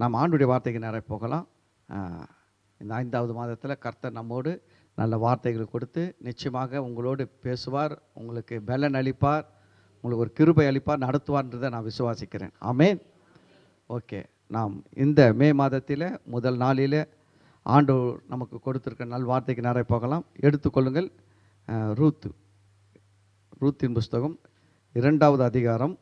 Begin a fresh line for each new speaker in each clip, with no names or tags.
நாம் ஆண்டுடைய வார்த்தைக்கு நிறைய போகலாம். இந்த 5வது மாதத்தில் கர்த்தர் நம்மோடு நல்ல வார்த்தைகள் கொடுத்து நிச்சயமாக உங்களோடு பேசுவார், உங்களுக்கு பலன் அளிப்பார், உங்களுக்கு ஒரு கிருபை அளிப்பார், நடத்துவார்ன்றதை நான் விசுவாசிக்கிறேன். ஆமென். ஓகே, நாம் இந்த மே மாதத்தில் முதல் நாளில் ஆண்டவர் நமக்கு கொடுத்திருக்க நல் வார்த்தைக்கு நிறைய போகலாம். எடுத்துக்கொள்ளுங்கள். ரூத்தின் புஸ்தகம் 2வது அதிகாரம்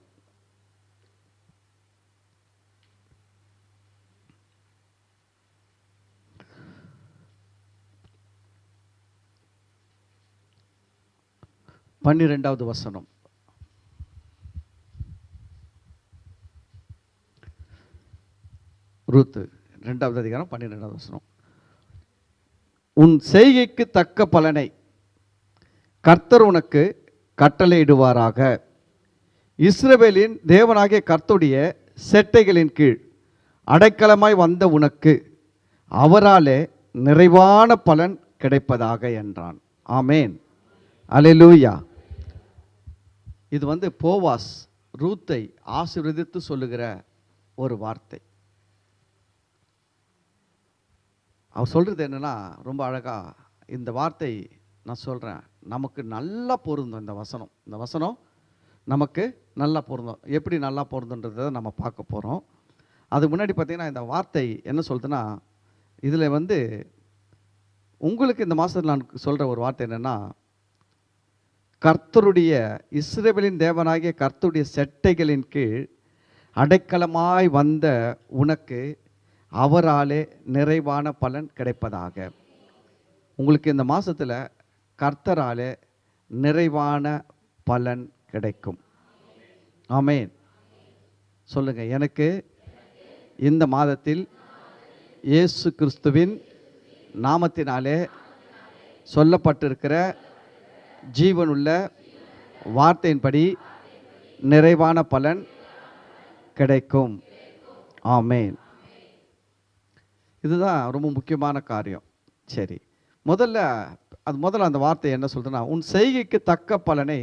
12வது வசனம். ரூத்து 2வது அதிகாரம் 12வது வசனம். உன் செய்கைக்கு தக்க பலனை கர்த்தர் உனக்கு கட்டளையிடுவாராக. இஸ்ரவேலின் தேவனாகிய கர்த்தருடைய செட்டைகளின் கீழ் அடைக்கலமாய் வந்த உனக்கு அவராலே நிறைவான பலன் கிடைப்பதாக என்றான். ஆமேன். அல்லேலூயா. இது போவாஸ் ரூத்தை ஆசீர்வதித்து சொல்லுகிற ஒரு வார்த்தை. அவர் சொல்கிறது என்னென்னா, ரொம்ப அழகாக இந்த வார்த்தை நான் சொல்கிறேன், நமக்கு நல்லா பொருந்தும். இந்த வசனம் நமக்கு நல்லா பொருந்தும். எப்படி நல்லா பொருந்துன்றதை நம்ம பார்க்க போகிறோம். அதுக்கு முன்னாடி பார்த்திங்கன்னா, இந்த வார்த்தை என்ன சொல்லுதுன்னா, இதில் உங்களுக்கு இந்த மாதத்தில் நான் சொல்கிற ஒரு வார்த்தை என்னென்னா, கர்த்தருடைய இஸ்ரவேலின் தேவனாகிய கர்த்தருடைய செட்டைகளின் கீழ் அடைக்கலமாய் வந்த உனக்கு அவராலே நிறைவான பலன் கிடைப்பதாக. உங்களுக்கு இந்த மாதத்தில் கர்த்தராலே நிறைவான பலன் கிடைக்கும். ஆமேன். சொல்லுங்க, எனக்கு இந்த மாதத்தில் இயேசு கிறிஸ்துவின் நாமத்தினாலே சொல்லப்பட்டிருக்கிற ஜீவனுள்ள வார்த்தையின்படி நிறைவான பலன் கிடைக்கும். ஆமேன். இதுதான் ரொம்ப முக்கியமான காரியம். சரி, முதல்ல அந்த வார்த்தை என்ன சொல்றதுன்னா, உன் செய்கைக்கு தக்க பலனை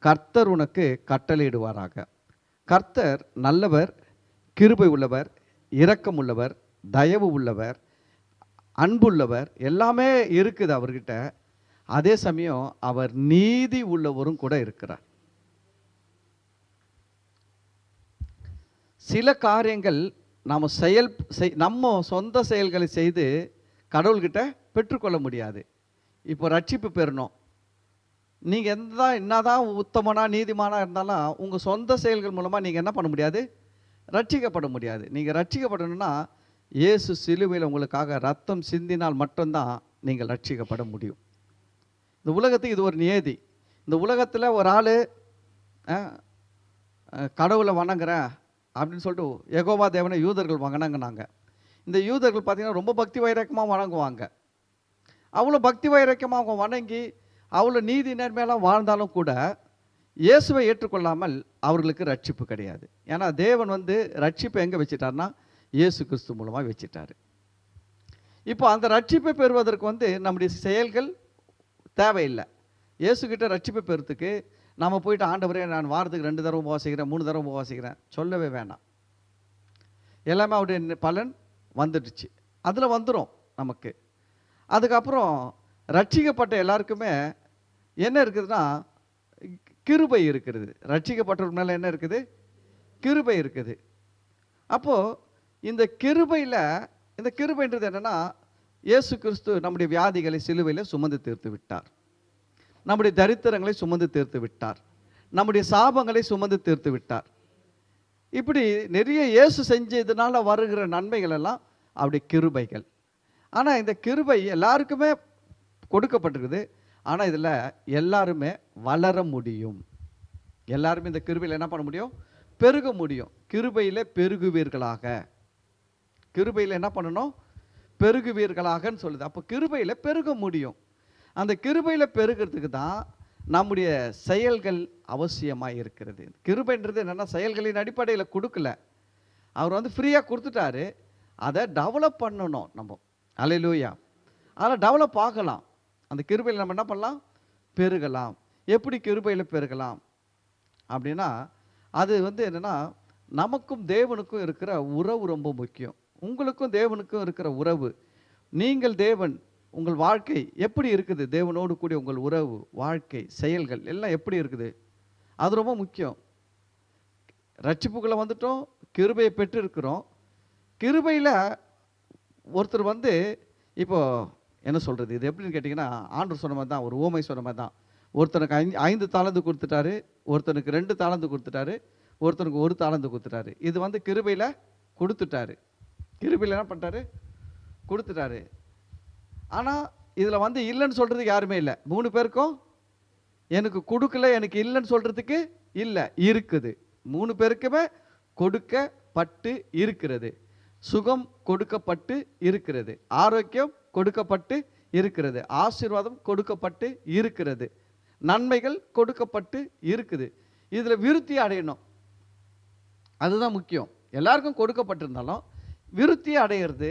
கர்த்தர் உனக்கு கட்டளையிடுவாராக. கர்த்தர் நல்லவர், கிருபை உள்ளவர், இரக்கம் உள்ளவர், தயவு உள்ளவர், அன்புள்ளவர், எல்லாமே இருக்குது அவர்கிட்ட. அதே சமயம் அவர் நீதி உள்ளவரும் கூட இருக்கிறார். சில காரியங்கள் நம்ம சொந்த செயல்களை செய்து கடவுள்கிட்ட பெற்றுக்கொள்ள முடியாது. இப்போ ரட்சிப்பு பெறணும், நீங்கள் என்னதான் உத்தமனா நீதிமானா இருந்தாலும் உங்கள் சொந்த செயல்கள் மூலமாக நீங்கள் என்ன பண்ண முடியாது, ரட்சிக்கப்பட முடியாது. நீங்கள் ரட்சிக்கப்படணும்னா இயேசு சிலுவையில் உங்களுக்காக ரத்தம் சிந்தினால் மட்டும்தான் நீங்கள் ரட்சிக்கப்பட முடியும். இந்த உலகத்துக்கு இது ஒரு நியதி. இந்த உலகத்தில் ஒரு ஆள் கடவுளை வணங்குறேன் அப்படின்னு சொல்லிட்டு யெகோவா தேவனை யூதர்கள் வணங்கினாங்க. இந்த யூதர்கள் பார்த்திங்கன்னா ரொம்ப பக்தி வைரக்கியமாக வணங்குவாங்க. அவ்வளோ பக்தி வைரக்கியமாக அவங்க வணங்கி அவ்வளோ நீதி நேர்மையெல்லாம் வாழ்ந்தாலும் கூட இயேசுவை ஏற்றுக்கொள்ளாமல் அவர்களுக்கு ரட்சிப்பு கிடையாது. ஏன்னா தேவன் ரட்சிப்பை எங்கே வச்சுட்டார்னா இயேசு கிறிஸ்து மூலமாக வச்சுட்டார். இப்போ அந்த ரட்சிப்பை பெறுவதற்கு நம்முடைய செயல்கள் தேவையில்லை. இயேசுக்கிட்ட ரட்சிப்பை பெறுறதுக்கு நம்ம போயிட்டு ஆண்டவரே நான் வாரத்துக்கு 2 தடவை உபவாசிக்கிறேன், 3 தடவை உபவாசிக்கிறேன் சொல்லவே வேண்டாம். எல்லாமே அவருடைய பலன் வந்துடுச்சு, அதில் வந்துடும் நமக்கு. அதுக்கப்புறம் ரட்சிக்கப்பட்ட எல்லாருக்குமே என்ன இருக்குதுன்னா கிருபை இருக்கிறது. ரட்சிக்கப்பட்டவர்கள் மேலே என்ன இருக்குது, கிருபை இருக்குது. அப்போது இந்த கிருபைன்றது என்னென்னா, இயேசு கிறிஸ்து நம்முடைய வியாதிகளை சிலுவையில் சுமந்து தீர்த்து விட்டார், நம்முடைய தரித்திரங்களை சுமந்து தீர்த்து விட்டார், நம்முடைய சாபங்களை சுமந்து தீர்த்து விட்டார். இப்படி நிறைய இயேசு செஞ்சதுனால வருகிற நன்மைகள் எல்லாம் அவருடைய கிருபைகள். ஆனால் இந்த கிருபை எல்லாருக்குமே கொடுக்கப்பட்டிருக்குது. ஆனால் இதில் எல்லாருமே வளர முடியும். எல்லாருமே இந்த கிருபையில் என்ன பண்ண முடியும், பெருக முடியும். கிருபையில் பெருகுவீர்களாக, கிருபையில் என்ன பண்ணணும், பெருகுவீர்களாகன்னு சொல்லுது. அப்போ கிருபையில் பெருக முடியும். அந்த கிருபையில் பெருகிறதுக்கு தான் நம்முடைய செயல்கள் அவசியமாக இருக்கிறது. கிருபைன்றது என்னென்னா செயல்களின் அடிப்படையில் கொடுக்கல, அவர் ஃப்ரீயாக கொடுத்துட்டாரு. அதை டெவலப் பண்ணணும் நம்ம. அல்லேலூயா. அதில் டெவலப் ஆகலாம். அந்த கிருபையில் நம்ம என்ன பண்ணலாம், பெருகலாம். எப்படி கிருபையில் பெருகலாம் அப்படின்னா, அது என்னென்னா நமக்கும் தேவனுக்கும் இருக்கிற உறவு ரொம்ப முக்கியம். உங்களுக்கும் தேவனுக்கும் இருக்கிற உறவு, நீங்கள் தேவன், உங்கள் வாழ்க்கை எப்படி இருக்குது, தேவனோடு கூடிய உங்கள் உறவு, வாழ்க்கை, செயல்கள் எல்லாம் எப்படி இருக்குது, அது ரொம்ப முக்கியம். ரட்சிப்புக்குள்ளே வந்துட்டோம், கிருபையை பெற்று இருக்கிறோம். கிருபையில் ஒருத்தர் வந்து இப்போ என்ன சொல்கிறது, இது எப்படின்னு கேட்டிங்கன்னா, ஆண்டவர் சொன்ன மாதிரி தான், ஒரு ஓமை சொன்ன மாதிரி தான். ஒருத்தனுக்கு 5 தாலந்து கொடுத்துட்டாரு, ஒருத்தனுக்கு 2 தாலந்து கொடுத்துட்டாரு, ஒருத்தனுக்கு 1 தாலந்து கொடுத்துட்டாரு. இது வந்து கிருபையில் கொடுத்துட்டாரு. கிருபையில் என்ன பண்ணிட்டாரு, கொடுத்துட்டாரு. ஆனால் இதில் வந்து இல்லைன்னு சொல்கிறதுக்கு யாருமே இல்லை. 3 பேருக்கும் எனக்கு கொடுக்கல, எனக்கு இல்லைன்னு சொல்கிறதுக்கு இல்லை, இருக்குது. 3 பேருக்குமே கொடுக்கப்பட்டு இருக்கிறது. சுகம் கொடுக்கப்பட்டு இருக்கிறது, ஆரோக்கியம் கொடுக்கப்பட்டு இருக்கிறது, ஆசீர்வாதம் கொடுக்கப்பட்டு இருக்கிறது, நன்மைகள் கொடுக்கப்பட்டு இருக்குது. இதில் விருத்தி அடையணும், அதுதான் முக்கியம். எல்லாருக்கும் கொடுக்கப்பட்டிருந்தாலும் விருத்தி அடையிறது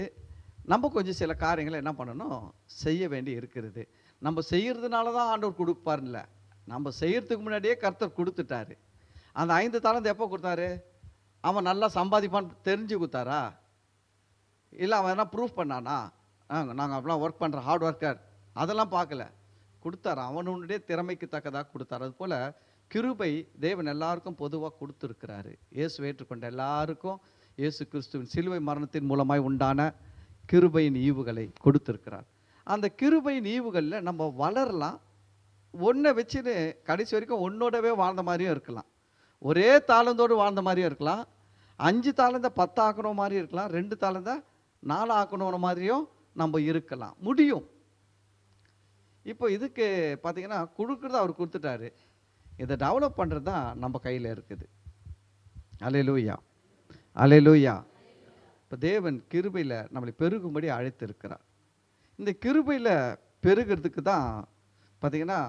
நம்ம கொஞ்சம் சில காரியங்களை என்ன பண்ணணும், செய்ய வேண்டி இருக்கிறது. நம்ம செய்கிறதுனால தான் ஆண்டவர் கொடுப்பார்ல, நம்ம செய்கிறதுக்கு முன்னாடியே கர்த்தர் கொடுத்துட்டாரு. அந்த 5 தாலந்து எப்போ கொடுத்தாரு, அவன் நல்லா சம்பாதிப்பான்னு தெரிஞ்சு கொடுத்தாரா, இல்லை அவன் என்ன ப்ரூஃப் பண்ணானா, நாங்கள் அப்படிலாம் ஒர்க் பண்ணுற ஹார்ட் ஒர்க்கர், அதெல்லாம் பார்க்கல, கொடுத்தாரு. அவனுடைய திறமைக்கு தக்கதாக கொடுத்தாரு. அதுபோல் கிருபை தேவன் எல்லாருக்கும் பொதுவாக கொடுத்துருக்கிறாரு. இயேசு ஏற்றுக்கொண்ட எல்லாருக்கும் இயேசு கிறிஸ்துவின் சிலுவை மரணத்தின் மூலமாய் உண்டான கிருபையின் ஈவுகளை கொடுத்துருக்கிறார். அந்த கிருபையின் ஈவுகளில் நம்ம வளரலாம். ஒன்றை வச்சுன்னு கடைசி வரைக்கும் ஒன்னோடவே வாழ்ந்த மாதிரியும் இருக்கலாம், ஒரே தாளந்தோடு வாழ்ந்த மாதிரியும் இருக்கலாம், 5 தாளந்தை 10 ஆக்கணும் மாதிரி இருக்கலாம், 2 தாளந்தை 4 ஆக்கணும் மாதிரியும் நம்ம இருக்கலாம், முடியும். இப்போ இதுக்கு பார்த்தீங்கன்னா கொடுக்குறது அவர் கொடுத்துட்டாரு, இதை டெவலப் பண்ணுறது தான் நம்ம கையில் இருக்குது. அல்லேலூயா, அல்லேலூயா. இப்போ தேவன் கிருபையில் நம்மளை பெருகும்படி அழைத்திருக்கிறார். இந்த கிருபையில் பெருகிறதுக்கு தான் பார்த்தீங்கன்னா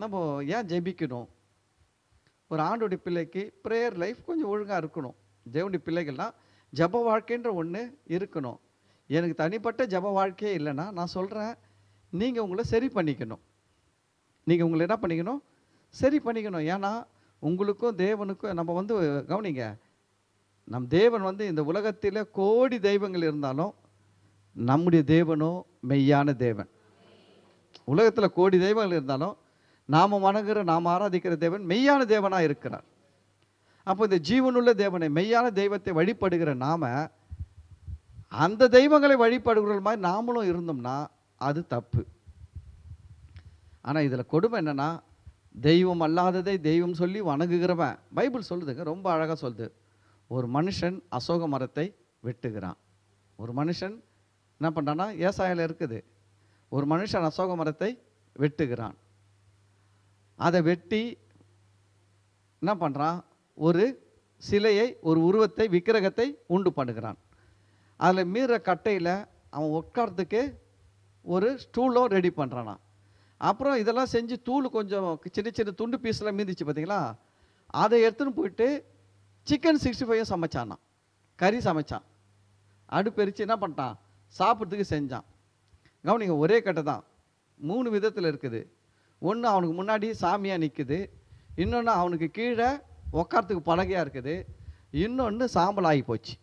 நம்ம ஏன் ஜெபிக்கணும். ஒரு ஆண்டோடைய பிள்ளைக்கு ப்ரேயர் லைஃப் கொஞ்சம் ஒழுங்காக இருக்கணும். தேவனுடைய பிள்ளைகள்லாம் ஜப வாழ்க்கைன்ற ஒன்று இருக்கணும். எனக்கு தனிப்பட்ட ஜப வாழ்க்கையே இல்லைன்னா நான் சொல்கிறேன், நீங்கள் உங்களை சரி பண்ணிக்கணும். நீங்கள் உங்களை என்ன பண்ணிக்கணும், சரி பண்ணிக்கணும். ஏன்னா உங்களுக்கும் தேவனுக்கும் நம்ம வந்து கவனிங்க, நம் தேவன் வந்து இந்த உலகத்தில் கோடி தெய்வங்கள் இருந்தாலும் நம்முடைய தேவனோ மெய்யான தேவன். உலகத்தில் கோடி தெய்வங்கள் இருந்தாலும் நாம் வணங்குகிற, நாம் ஆராதிக்கிற தேவன் மெய்யான தேவனாக இருக்கிறார். அப்போ இந்த ஜீவனுள்ள தேவனை, மெய்யான தெய்வத்தை வழிபடுகிற நாம அந்த தெய்வங்களை வழிபடுகிற மாதிரி நாமளும் இருந்தோம்னா அது தப்பு. ஆனால் இதில் கொடுமை என்னன்னா, தெய்வம் அல்லாததை தெய்வம் சொல்லி வணங்குகிறவன், பைபிள் சொல்லுதுங்க, ரொம்ப அழகாக சொல்லுது, ஒரு மனுஷன் அசோக மரத்தை வெட்டுகிறான். ஒரு மனுஷன் என்ன பண்ணுறான்னா, ஏசாயால இருக்குது, ஒரு மனுஷன் அசோக மரத்தை வெட்டுகிறான். அதை வெட்டி என்ன பண்ணுறான், ஒரு சிலையை, ஒரு உருவத்தை, விக்கிரகத்தை உண்டு பண்ணுகிறான். அதில் மீற கட்டையில் அவன் உட்கார்றதுக்கு ஒரு ஸ்டூலும் ரெடி பண்ணுறானா. அப்புறம் இதெல்லாம் செஞ்சு தூள் கொஞ்சம் சின்ன சின்ன துண்டு பீஸ்லாம் மீந்துச்சு பார்த்தீங்களா, அதை எடுத்துன்னு போயிட்டு சிக்கன் 65 சமைச்சானா, கறி சமைச்சான், அடுப்பெரிச்சு என்ன பண்ணிட்டான், சாப்பிட்றதுக்கு செஞ்சான். கவனிங்க, ஒரே கட்டை தான், 3 விதத்தில் இருக்குது. ஒன்று அவனுக்கு முன்னாடி சாமியாக நிற்குது, இன்னொன்று அவனுக்கு கீழே உக்காரத்துக்கு பலகையாக இருக்குது, இன்னொன்று சாம்பல் ஆகி போச்சு.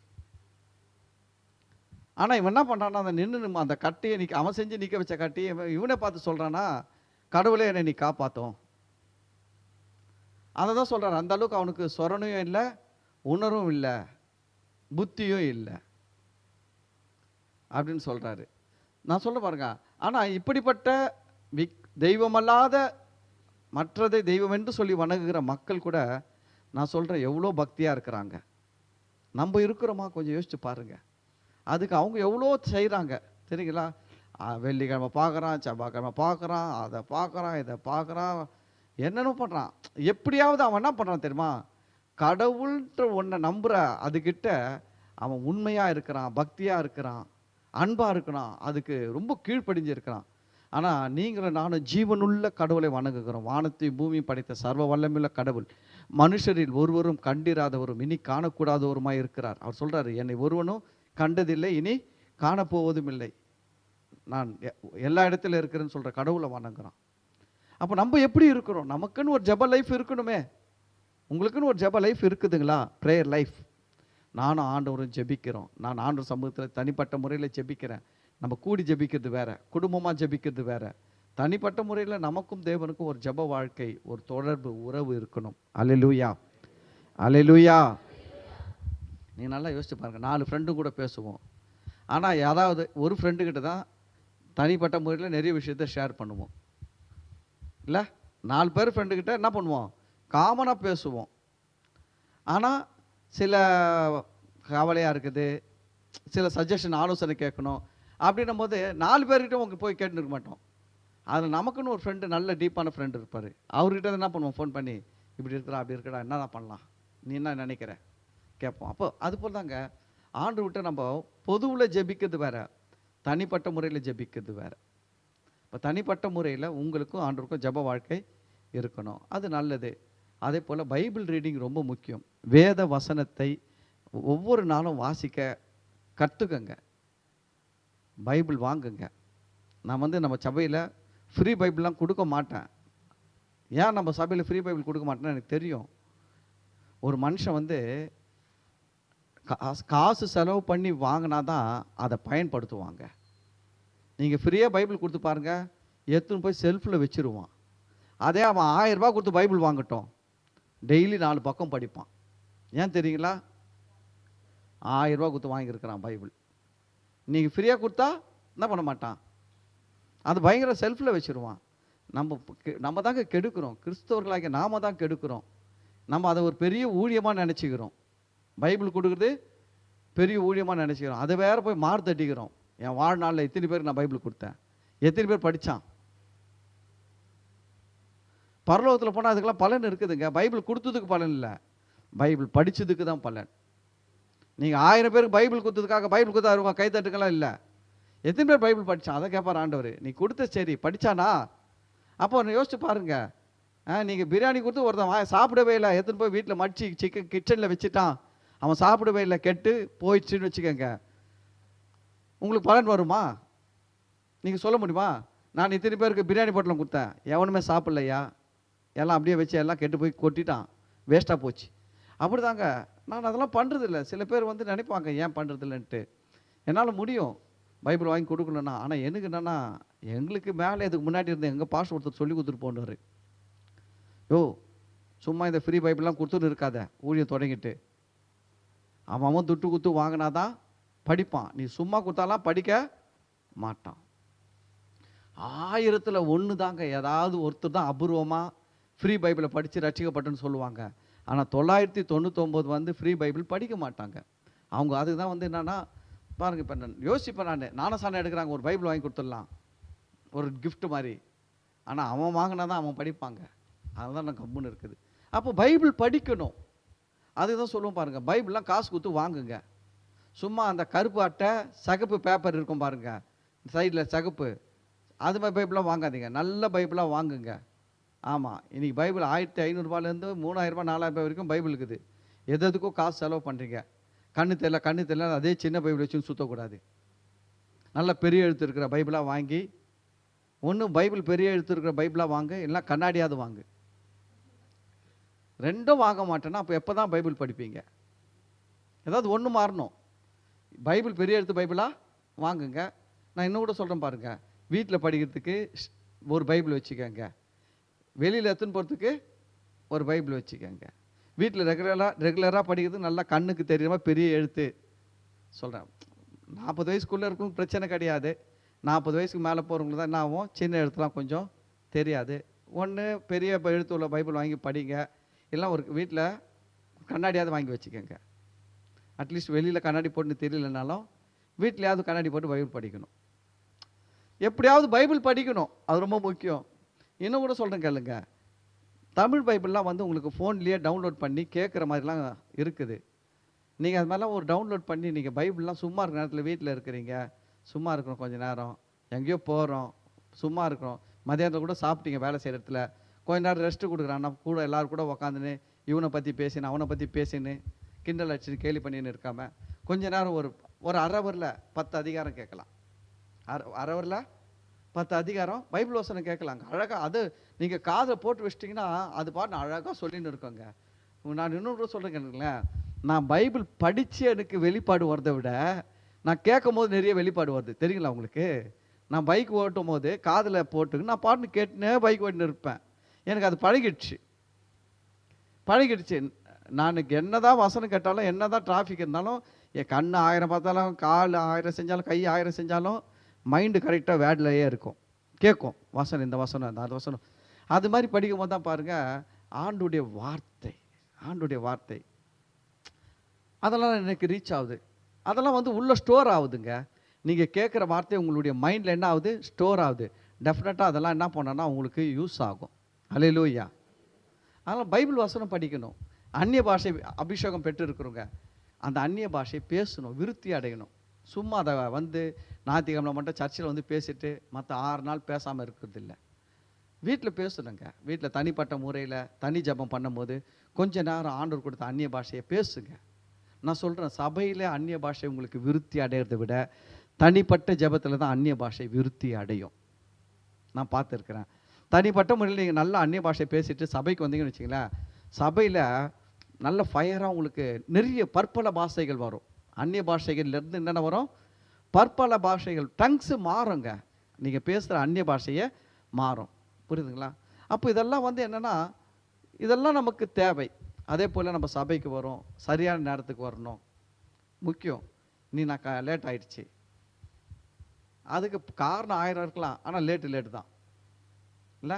ஆனால் இவன் என்ன பண்ணுறான்னா, அந்த நின்று அந்த கட்டையை அவன் செஞ்சு நிற்க வச்ச கட்டையை இவனை பார்த்து சொல்கிறான்னா, கடவுளே என்னை நீ காப்பாற்றும். அதை தான் சொல்கிறார். அந்த அளவுக்கு அவனுக்கு சொரணையும் இல்லை, உணர்வும் இல்லை, புத்தியும் இல்லை அப்படின்னு சொல்கிறாரு. நான் சொல்ல பாருங்க, ஆனால் இப்படிப்பட்ட தெய்வமல்லாத மற்றதை தெய்வம் என்று சொல்லி வணங்குகிற மக்கள் கூட நான் சொல்கிறேன் எவ்வளோ பக்தியாக இருக்கிறாங்க. நம்ம இருக்கிறோமா கொஞ்சம் யோசிச்சு பாருங்க. அதுக்கு அவங்க எவ்வளோ செய்கிறாங்க தெரியுங்களா. வெள்ளிக்கிழமை பார்க்குறான், செவ்வாய்க்கிழமை பார்க்குறான், அதை பார்க்குறான், இதை பார்க்குறான், என்னென்ன பண்ணுறான். எப்படியாவது அவன் என்ன பண்ணுறான் தெரியுமா, கடவுள்ன்ற ஒன்றை நம்புகிற அதுக்கிட்ட அவன் உண்மையாக இருக்கிறான், பக்தியாக இருக்கிறான், அன்பாக இருக்கிறான், அதுக்கு ரொம்ப கீழ்ப்படிஞ்சு இருக்கிறான். ஆனால் நீங்களும் நானும் ஜீவனுள்ள கடவுளை வணங்குகிறோம். வானத்தை பூமி படைத்த சர்வ வல்லமையுள்ள கடவுள் மனுஷரில் ஒருவரும் கண்டிராதவரும் இனி காணக்கூடாதவருமாய் இருக்கிறார். அவர் சொல்கிறார், என்னை ஒருவனும் கண்டதில்லை, இனி காணப்போவதும் இல்லை, நான் எல்லா இடத்துல இருக்கிறேன்னு சொல்கிற கடவுளை வணங்குறான். அப்போ நம்ம எப்படி இருக்கிறோம், நமக்குன்னு ஒரு ஜப லைஃப் இருக்கணுமே. உங்களுக்குன்னு ஒரு ஜப லைஃப் இருக்குதுங்களா, ப்ரேயர் லைஃப். நானும் ஆண்டவரும் ஜெபிக்கிறோம். நான் ஆண்டவர் சமூகத்தில் தனிப்பட்ட முறையில் ஜெபிக்கிறேன். நம்ம கூடி ஜெபிக்கிறது வேற, குடும்பமாக ஜெபிக்கிறது வேற. தனிப்பட்ட முறையில் நமக்கும் தேவனுக்கும் ஒரு ஜெப வாழ்க்கை, ஒரு தொடர்பு, உறவு இருக்கணும். அல்லேலூயா, அல்லேலூயா. நீ நல்லா யோசிச்சு பாருங்க. 4 ஃப்ரெண்டும் கூட பேசுவோம். ஆனால் யாராவது ஒரு ஃப்ரெண்டுக்கிட்ட தான் தனிப்பட்ட முறையில் நிறைய விஷயத்த ஷேர் பண்ணுவோம். இல்லை, 4 பேர் ஃப்ரெண்டுக்கிட்ட என்ன பண்ணுவோம்? காமனாக பேசுவோம். ஆனால் சில கவலையாக இருக்குது, சில சஜஷன் ஆலோசனை கேட்கணும் அப்படின்னும் போது 4 பேர்கிட்ட உங்களுக்கு போய் கேட்டுன்னு இருக்க மாட்டோம். அதில் நமக்குன்னு ஒரு ஃப்ரெண்டு, நல்ல டீப்பான ஃப்ரெண்டு இருப்பார். அவர்கிட்ட என்ன பண்ணுவோம்? ஃபோன் பண்ணி இப்படி இருக்கிறா, அப்படி இருக்கடா, என்ன பண்ணலாம், நீ என்ன நினைக்கிற கேட்போம். அப்போ அது போல் தாங்க ஆண்டவர்கிட்ட நம்ம பொதுவில் ஜெபிக்கிறது வேற, தனிப்பட்ட முறையில் ஜெபிக்கிறது வேற. இப்போ தனிப்பட்ட முறையில் உங்களுக்கும் ஆண்டவருக்கும் ஜெப வாழ்க்கை இருக்கணும், அது நல்லது. அதே போல் பைபிள் ரீடிங் ரொம்ப முக்கியம். வேத வசனத்தை ஒவ்வொரு நாளும் வாசிக்க கற்றுக்கங்க. பைபிள் வாங்குங்க. நான் நம்ம சபையில் ஃப்ரீ பைபிள்லாம் கொடுக்க மாட்டேன். ஏன் நம்ம சபையில் ஃப்ரீ பைபிள் கொடுக்க மாட்டேன்னு எனக்கு தெரியும். ஒரு மனுஷன் காசு செலவு பண்ணி வாங்கினா தான் அதை பயன்படுத்துவாங்க. நீங்கள் ஃப்ரீயாக பைபிள் கொடுத்து பாருங்கள், எடுத்துன்னு போய் செல்ஃபில் வச்சுருவான். அதே அவன் 1000 ரூபா கொடுத்து பைபிள் வாங்கட்டும், டெய்லி 4 பக்கம் படிப்பான். ஏன் தெரியுங்களா? 1000 ரூபா கொடுத்து வாங்கியிருக்கிறான் பைபிள். நீங்கள் ஃப்ரீயாக கொடுத்தா என்ன பண்ண மாட்டான், அது பயங்கர செல்ஃபில் வச்சுருவான். நம்ம தாங்க கெடுக்கிறோம். கிறிஸ்தவர்களாகிய நாம தான் கெடுக்கிறோம். நம்ம அதை ஒரு பெரிய ஊழியமாக நினச்சிக்கிறோம். பைபிள் கொடுக்குறது பெரிய ஊழியமாக நினச்சிக்கிறோம். அதை வேற போய் மாறு தட்டிக்கிறோம். என் வாழ்நாளில் எத்தனை பேருக்கு நான் பைபிள் கொடுத்தேன், எத்தனை பேர் படித்தான்? பரலோகத்தில் போனால் அதுக்கெல்லாம் பலன் இருக்குதுங்க. பைபிள் கொடுத்ததுக்கு பலன் இல்லை, பைபிள் படித்ததுக்கு தான் பலன். நீங்கள் 1000 பேருக்கு பைபிள் கொடுத்ததுக்காக பைபிள் கொடுத்தா இருக்கும் கை தட்டுக்கெல்லாம் இல்லை. எத்தனை பேர் பைபிள் படித்தான்? அதை கேட்பார் ஆண்டவர். நீ கொடுத்த சரி படித்தானா? அப்போ யோசிச்சு பாருங்க. நீங்கள் பிரியாணி கொடுத்து ஒருத்தன் சாப்பிடவே இல்லை, எடுத்துன்னு போய் வீட்டில் மடிச்சு சிக்கன் கிச்சனில் வச்சுட்டான், அவன் சாப்பிடவே இல்லை, கெட்டு போயிடுச்சுன்னு வச்சுக்கோங்க, உங்களுக்கு பலன் வருமா? நீங்கள் சொல்ல முடியுமா? நான் இத்தனை பேருக்கு பிரியாணி பொட்டலம் கொடுத்தேன், எவனுமே சாப்பிட்லையா, எல்லாம் அப்படியே வச்சு எல்லாம் கெட்டு போய் கொட்டிட்டான், வேஸ்ட்டாக போச்சு. அப்படி தாங்க நான் அதெல்லாம் பண்ணுறதில்ல. சில பேர் நினைப்பாங்க ஏன் பண்ணுறதில்லன்ட்டு. என்னால் முடியும் பைபிள் வாங்கி கொடுக்கணுன்னா. ஆனால் எனக்கு என்னென்னா, எங்களுக்கு மேலே இதுக்கு முன்னாடி இருந்த எங்கள் பாஸ்டர் ஒருத்தர் சொல்லி கொடுத்துட்டு போனார். யோ, சும்மா இந்த ஃப்ரீ பைபிள்லாம் கொடுத்துன்னு இருக்காத, ஊழியம் தொடங்கிட்டு அவன் துட்டு குத்து வாங்கினாதான் படிப்பான், நீ சும்மா கொடுத்தாலாம் படிக்க மாட்டான். 1000ல் 1 தாங்க ஏதாவது ஒருத்தர் தான் ஃப்ரீ பைபிளை படித்து ரட்சிக்கப்பட்டுன்னு சொல்லுவாங்க. ஆனால் 999 ஃப்ரீ பைபிள் படிக்க மாட்டாங்க. அவங்க அதுக்கு தான் என்னென்னா பாருங்கள், இப்போ நான் யோசிப்பேன், ஞானசானம் எடுக்கிறாங்க, ஒரு பைபிள் வாங்கி கொடுத்துடலாம் ஒரு கிஃப்ட் மாதிரி. ஆனால் அவன் வாங்கினா தான் அவன் படிப்பாங்க. அதுதான் நான் கம்முன்னு இருக்குது. அப்போ பைபிள் படிக்கணும். அதுதான் சொல்லுவோம் பாருங்கள், பைபிள்லாம் காசு கொடுத்து வாங்குங்க. சும்மா அந்த கருப்பு அட்டை சகப்பு பேப்பர் இருக்கும் பாருங்கள், சைடில் சகப்பு, அது மாதிரி பைபிளாக வாங்காதீங்க, நல்ல பைபிளாக வாங்குங்க. ஆமாம், இன்றைக்கி பைபிள் 1500 ரூபாயிலேருந்து 3000 ரூபாய் 4000 ரூபாய் வரைக்கும் பைபிள் இருக்குது. எதுக்கும் காசு செலவு பண்ணுறீங்க. கண்ணு தெரியல அதே சின்ன பைபிள் வச்சுன்னு சுற்றக்கூடாது. நல்ல பெரிய எழுத்து இருக்கிற பைபிளாக வாங்கி, ஒன்றும் பைபிள் பெரிய எழுத்து இருக்கிற பைபிளாக வாங்க, இல்லை கண்ணாடியாவது வாங்கு. 2ம் வாங்க மாட்டேன்னா அப்போ எப்போ தான் பைபிள் படிப்பீங்க? ஏதாவது ஒன்று மாறணும். பைபிள் பெரிய எழுத்து பைபிளாக வாங்குங்க. நான் இன்னும் கூட சொல்கிறேன் பாருங்கள், வீட்டில் படிக்கிறதுக்கு ஒரு பைபிள் வச்சுக்கோங்க, வெளியில் எடுத்துன்னு போகிறதுக்கு ஒரு பைபிள் வச்சுக்கோங்க. வீட்டில் ரெகுலராக படிக்கிறது நல்லா கண்ணுக்கு தெரியுற மாதிரி பெரிய எழுத்து சொல்கிறேன். 40 வயசுக்குள்ளே இருக்கும் பிரச்சனை கிடையாது. 40 வயசுக்கு மேலே போகிறவங்களுக்கு தான் என்ன ஆகும், சின்ன எழுத்துலாம் கொஞ்சம் தெரியாது. ஒன்று பெரிய எழுத்து உள்ள பைபிள் வாங்கி படிங்க, இல்லை ஒரு வீட்டில் கண்ணாடியாவது வாங்கி வச்சுக்கோங்க. அட்லீஸ்ட் வெளியில் கண்ணாடி போட்டுன்னு தெரியலனாலும் வீட்டிலையாவது கண்ணாடி போட்டு பைபிள் படிக்கணும். எப்படியாவது பைபிள் படிக்கணும், அது ரொம்ப முக்கியம். இன்னும் கூட சொல்கிறேன் கேளுங்க, தமிழ் பைபிள்லாம் உங்களுக்கு ஃபோன்லேயே டவுன்லோட் பண்ணி கேட்குற மாதிரிலாம் இருக்குது. நீங்கள் அது மாதிரிலாம் ஒரு டவுன்லோட் பண்ணி நீங்கள் பைபிள்லாம் சும்மா இருக்கிற நேரத்தில் வீட்டில் இருக்கிறீங்க, சும்மா இருக்கிறோம் கொஞ்சம் நேரம், எங்கேயோ போகிறோம், சும்மா இருக்கிறோம், மதியானத்தில் கூட சாப்பிட்டீங்க வேலை செய்கிற இடத்துல, கொஞ்ச நேரம் ரெஸ்ட்டு கொடுக்குறான்னா கூட எல்லோரும் கூட உக்காந்துன்னு இவனை பற்றி பேசினு அவனை பற்றி பேசின்னு கிண்டல் அடிச்சுன்னு கேலி பண்ணின்னு இருக்காமல் கொஞ்ச நேரம் ஒரு அரை ஹவரில் 10 அதிகாரம் கேட்கலாம். அரை ஹவரில் 10 அதிகாரம் பைபிள் வசனம் கேட்கலாங்க. அழகாக அது நீங்கள் காதை போட்டு வச்சிட்டிங்கன்னா அது பாட்டு அழகாக சொல்லின்னு இருக்கோங்க. நான் இன்னொரு சொல்கிறேன் கேளுங்களேன், நான் பைபிள் படித்து எனக்கு வெளிப்பாடு வரதை விட நான் கேட்கும் போது நிறைய வெளிப்பாடு வருது. தெரியுங்களா உங்களுக்கு? நான் பைக் ஓட்டும் போது காதில் போட்டு நான் பாட்டு கேட்டுனே பைக் ஓட்டின்னு இருப்பேன். எனக்கு அது பழகிடுச்சு. நான் என்ன தான் வசனம் கேட்டாலும், என்ன தான் டிராஃபிக் இருந்தாலும், என் கண் 1000 பார்த்தாலும், கால் 1000 செஞ்சாலும், கை 1000 செஞ்சாலும், மைண்டு கரெக்டாக வேட்லையே இருக்கும். கேட்கும் வசனம், இந்த வசனம், அந்த வசனம். அது மாதிரி படிக்கும் போது தான் பாருங்கள், ஆண்டுடைய வார்த்தை அதெல்லாம் எனக்கு ரீச் ஆகுது. அதெல்லாம் வந்து உள்ள ஸ்டோர் ஆகுதுங்க. நீங்கள் கேட்குற வார்த்தை உங்களுடைய மைண்டில் என்ன ஆகுது? ஸ்டோர் ஆகுது. டெஃபினட்டாக அதெல்லாம் என்ன பண்ணோன்னா உங்களுக்கு யூஸ் ஆகும். அல்லேலூயா. அதனால் பைபிள் வசனம் படிக்கணும். அந்நிய பாஷை அபிஷேகம் பெற்று இருக்கிறவங்க அந்த அந்நிய பாஷை பேசணும், விருத்தி அடையணும். சும்மா அதை வந்து ஞாயிற்றுக்கிழமை மட்டும் சர்ச்சில் வந்து பேசிட்டு மற்ற 6 நாள் பேசாமல் இருக்கிறது இல்லை. வீட்டில் பேசணுங்க. வீட்டில் தனிப்பட்ட முறையில் தனி ஜபம் பண்ணும்போது கொஞ்ச நேரம் ஆண்டவர் கொடுத்த அந்நிய பாஷையை பேசுங்க. நான் சொல்கிறேன், சபையில் அந்நிய பாஷை உங்களுக்கு விருத்தி அடைகிறத விட தனிப்பட்ட ஜபத்தில் தான் அந்நிய பாஷை விருத்தி அடையும். நான் பார்த்துருக்குறேன். தனிப்பட்ட முறையில் நீங்கள் நல்லா அந்நிய பாஷை பேசிட்டு சபைக்கு வந்தீங்கன்னு வச்சிங்களேன், சபையில் நல்ல ஃபயராக உங்களுக்கு நிறைய பற்பல பாஷைகள் வரும். அந்நிய பாஷைகள்லேருந்து என்னென்ன வரும்? பற்பல பாஷைகள், டங்ஸு மாறுங்க. நீங்கள் பேசுகிற அந்நிய பாஷையை மாறும். புரியுதுங்களா? அப்போ இதெல்லாம் வந்து என்னென்னா, இதெல்லாம் நமக்கு தேவை. அதே போல் நம்ம சபைக்கு வரோம், சரியான நேரத்துக்கு வரணும். முக்கியம். நான் லேட் ஆகிடுச்சு, அதுக்கு காரணம் 1000 இருக்கலாம், ஆனால் லேட்டு தான் இல்லை.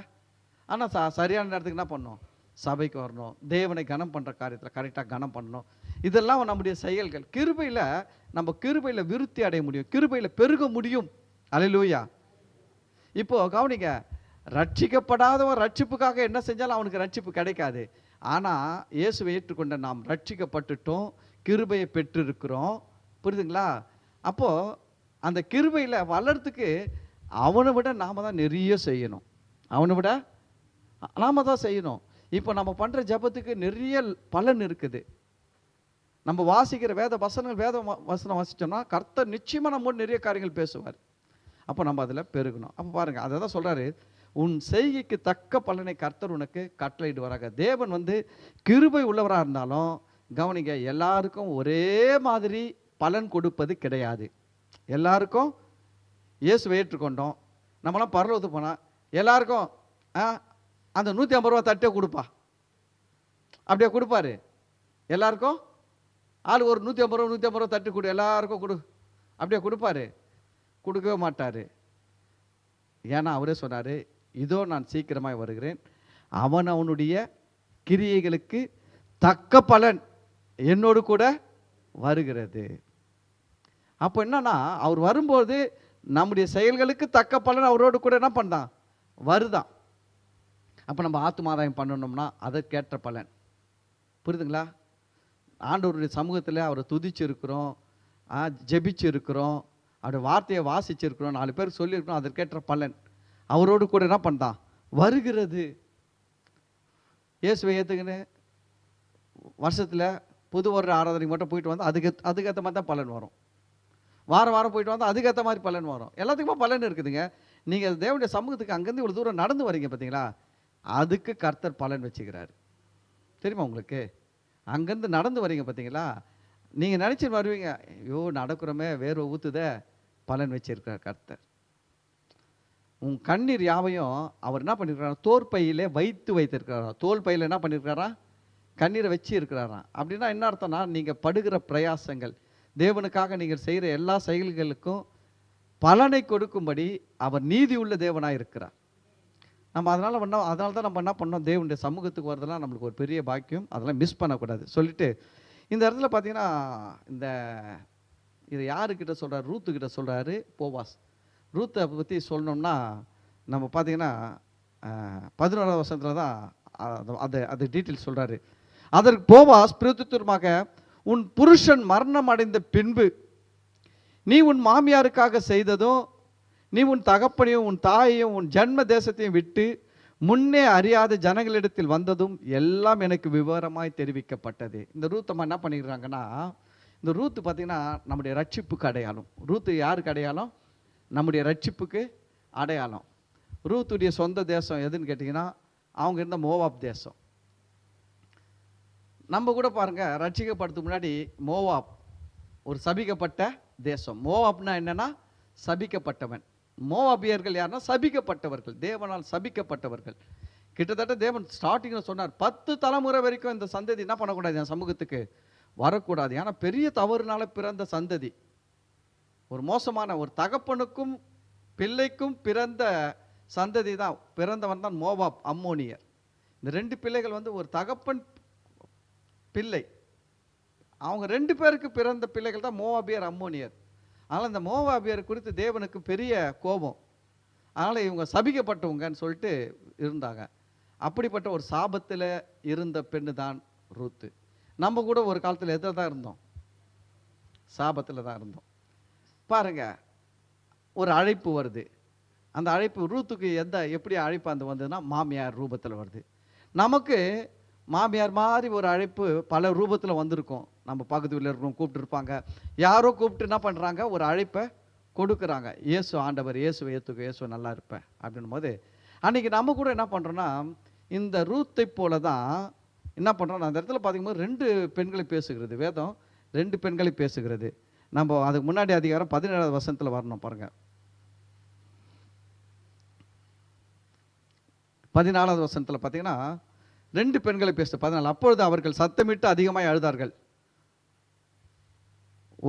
ஆனால் சரியான நேரத்துக்கு என்ன பண்ணணும்? சபைக்கு வரணும். தேவனை கனம் பண்ணுற காரியத்தில் கரெக்டாக கனம் பண்ணணும். இதெல்லாம் நம்முடைய செயல்கள். கிருபையில் நம்ம கிருபையில் விருத்தி அடைய முடியும், கிருபையில் பெருக முடியும். அல்லேலூயா. இப்போது கவனிங்க, ரட்சிக்கப்படாதவன் ரட்சிப்புக்காக என்ன செஞ்சாலும் அவனுக்கு ரட்சிப்பு கிடைக்காது. ஆனால் இயேசுவை ஏற்றுக்கொண்ட நாம் ரட்சிக்கப்பட்டுட்டோம், கிருபையை பெற்றிருக்கிறோம். புரியுதுங்களா? அப்போது அந்த கிருபையில் வளர்றதுக்கு அவனை விட நாம் தான் நிறைய செய்யணும். அவனை விட நாம் தான் செய்யணும். இப்போ நம்ம பண்ணுற ஜபத்துக்கு நிறைய பலன் இருக்குது. நம்ம வாசிக்கிற வேத வசனம் வாசித்தோம்னா கர்த்தர் நிச்சயமாக நம்மோடு நிறைய காரியங்கள் பேசுவார். அப்போ நம்ம அதில் பெருகணும். அப்போ பாருங்கள், அதை தான் சொல்கிறாரு, உன் செய்கைக்கு தக்க பலனை கர்த்தர் உனக்கு கட்டளையிடுவாராக. தேவன் வந்து கிருபை உள்ளவராக இருந்தாலும் கவனிங்க, எல்லாருக்கும் ஒரே மாதிரி பலன் கொடுப்பது கிடையாது. எல்லாருக்கும் இயேசுவை ஏற்றுக்கொண்டோம், நம்மளாம் பரலோகத்துக்கு போனால் எல்லாருக்கும் அந்த 150 ரூபா தட்டே கொடுப்பா, அப்படியே கொடுப்பாரு. எல்லாருக்கும் ஆள் ஒரு 150 ரூபா தட்டு கொடு, எல்லாருக்கும் கொடு, அப்படியே கொடுப்பாரு? கொடுக்கவே மாட்டார். ஏன்னா அவரே சொன்னார், இதோ நான் சீக்கிரமாக வருகிறேன், அவனுடைய கிரியைகளுக்கு தக்க பலன் என்னோடு கூட வருகிறது. அப்போ என்னன்னா, அவர் வரும்போது நம்முடைய செயல்களுக்கு தக்க பலன் அவரோடு கூட என்ன பண்ணான்? வருதான். அப்போ நம்ம ஆத்துமாதாயம் பண்ணணும்னா அதற்கேற்ற பலன். புரியுதுங்களா? ஆண்டவருடைய சமூகத்தில் அவரை துதிச்சு இருக்கிறோம், ஜெபிச்சு இருக்கிறோம், அவருடைய வார்த்தையை வாசிச்சிருக்கிறோம், 4 பேர் சொல்லியிருக்கிறோம், அதற்கேற்ற பலன் அவரோடு கூட என்ன பண்ணான்? வருகிறது. இயேசுவை ஏற்றுக்கின்னு வருஷத்தில் புது வருட ஆராதனைக்கு மட்டும் போயிட்டு வந்தால் அதுக்கேற்ற மாதிரி தான் பலன் வரும். வாரம் போயிட்டு வந்தால் அதுக்கேற்ற மாதிரி பலன் வரும். எல்லாத்துக்குமே பலன் இருக்குதுங்க. நீங்கள் தேவனுடைய சமூகத்துக்கு அங்கேருந்து இவ்வளோ தூரம் நடந்து வரீங்க பார்த்தீங்களா, அதுக்கு கர்த்தர் பலன் வச்சுக்கிறாரு. தெரியுமா உங்களுக்கு? அங்கேருந்து நடந்து வரீங்க பார்த்தீங்களா, நீங்கள் நினச்சி வருவீங்க, ஐயோ நடக்கிறோமே வேர்வை ஊற்றுதே, பலன் வச்சிருக்கிறார் கர்த்தர். உன் கண்ணீர் யாவையும் அவர் என்ன பண்ணியிருக்கிறாரா? தோற்பையிலே வைத்திருக்கிறாரா? தோல் பையில் என்ன பண்ணியிருக்காரா? கண்ணீரை வச்சு இருக்கிறாராம். அப்படின்னா என்ன அர்த்தம்னா, நீங்கள் படுகிற பிரயாசங்கள், தேவனுக்காக நீங்கள் செய்கிற எல்லா செயல்களுக்கும் பலனை கொடுக்கும்படி அவர் நீதி உள்ள தேவனாக இருக்கிறார். நம்ம அதனால தான் நம்ம என்ன பண்ணோம், தேவனுடைய சமூகத்துக்கு வரதெல்லாம் நம்மளுக்கு ஒரு பெரிய பாக்கியம். அதெல்லாம் மிஸ் பண்ணக்கூடாது. சொல்லிட்டு இந்த இடத்துல பார்த்தீங்கன்னா, இதை யாருக்கிட்ட சொல்கிறார்? ரூத்துக்கிட்ட சொல்கிறாரு போவாஸ். ரூத்தை பற்றி சொல்லணும்னா நம்ம பார்த்தீங்கன்னா 11ஆவது வசனத்தில் தான் அது டீட்டெயில் சொல்கிறாரு. அதற்கு போவாஸ் பிரத்யுத்தரமாக, உன் புருஷன் மரணம் அடைந்த பின்பு நீ உன் மாமியாருக்காக செய்ததும், நீ உன் தகப்பனையும் உன் தாயையும் உன் ஜன்ம தேசத்தையும் விட்டு முன்னே அறியாத ஜனங்களிடத்தில் வந்ததும் எல்லாம் எனக்கு விவரமாய் தெரிவிக்கப்பட்டது. இந்த ரூத்தம்மா என்ன பண்ணிக்கிறாங்கன்னா, இந்த ரூத்து பார்த்தீங்கன்னா நம்முடைய ரட்சிப்புக்கு அடையாளம். ரூத்து யாருக்கு அடையாளம்? நம்முடைய ரட்சிப்புக்கு அடையாளம். ரூத்துடைய சொந்த தேசம் எதுன்னு கேட்டிங்கன்னா, அவங்க இருந்த மோவாப் தேசம். நம்ம கூட பாருங்க, ரட்சிக்கப்படுறதுக்கு முன்னாடி மோவாப் ஒரு சபிக்கப்பட்ட தேசம். மோவாப்னா என்னன்னா சபிக்கப்பட்டவன். மோவாபியர்கள் யாருன்னா சபிக்கப்பட்டவர்கள், தேவனால் சபிக்கப்பட்டவர்கள். கிட்டத்தட்ட தேவன் ஸ்டார்டிங்கில் சொன்னார், 10 தலைமுறை வரைக்கும் இந்த சந்ததி என்ன பண்ணக்கூடாது, என் சமூகத்துக்கு வரக்கூடாது. ஏன்னா பெரிய தவறுனால பிறந்த சந்ததி. ஒரு மோசமான ஒரு தகப்பனுக்கும் பிள்ளைக்கும் பிறந்த சந்ததி தான், பிறந்தவன் தான் மோவாப், அம்மோனியர். இந்த 2 பிள்ளைகள் வந்து ஒரு தகப்பன் பிள்ளை, அவங்க 2 பேருக்கு பிறந்த பிள்ளைகள் தான் மோவாபியர், அம்மோனியர். அதனால் இந்த மோவாபியர் குறித்து தேவனுக்கு பெரிய கோபம். அதனால் இவங்க சபிக்கப்பட்டவங்கன்னு சொல்லிட்டு இருந்தாங்க. அப்படிப்பட்ட ஒரு சாபத்தில் இருந்த பெண்ணு தான் ரூத்து. நம்ம கூட ஒரு காலத்தில் எதில் தான் இருந்தோம், சாபத்தில் தான் இருந்தோம். பாருங்க, ஒரு அழைப்பு வருது. அந்த அழைப்பு ரூத்துக்கு எப்படி அழைப்பு அந்த வந்ததுன்னா மாமியார் ரூபத்தில் வருது. நமக்கு மாமியார் மாதிரி ஒரு அழைப்பு பல ரூபத்தில் வந்திருக்கும். நம்ம பக்கத்து வீட்டில் இருக்கிறவங்க கூப்பிட்டுருப்பாங்க, யாரோ கூப்பிட்டு என்ன பண்ணுறாங்க, ஒரு அழைப்பை கொடுக்குறாங்க. இயேசு ஆண்டவர், இயேசுவை ஏற்றுக்க, இயேசு நல்லா இருப்பேன் அப்படின்னும் போது அன்றைக்கி நம்ம கூட என்ன பண்ணுறோன்னா, இந்த ரூத்தை போல தான் என்ன பண்ணுறோம், அந்த இடத்துல பார்த்திங்கும்போது 2 பெண்களை பேசுகிறது வேதம், 2 பெண்களை பேசுகிறது. நம்ம அதுக்கு முன்னாடி அதிகாரம் 17வது வசனத்தில் வரணும் பாருங்கள். 14வது வசனத்தில் பார்த்தீங்கன்னா 2 பெண்களை பேச 14. அப்பொழுது அவர்கள் சத்தமிட்டு அதிகமாக அழுதார்கள்.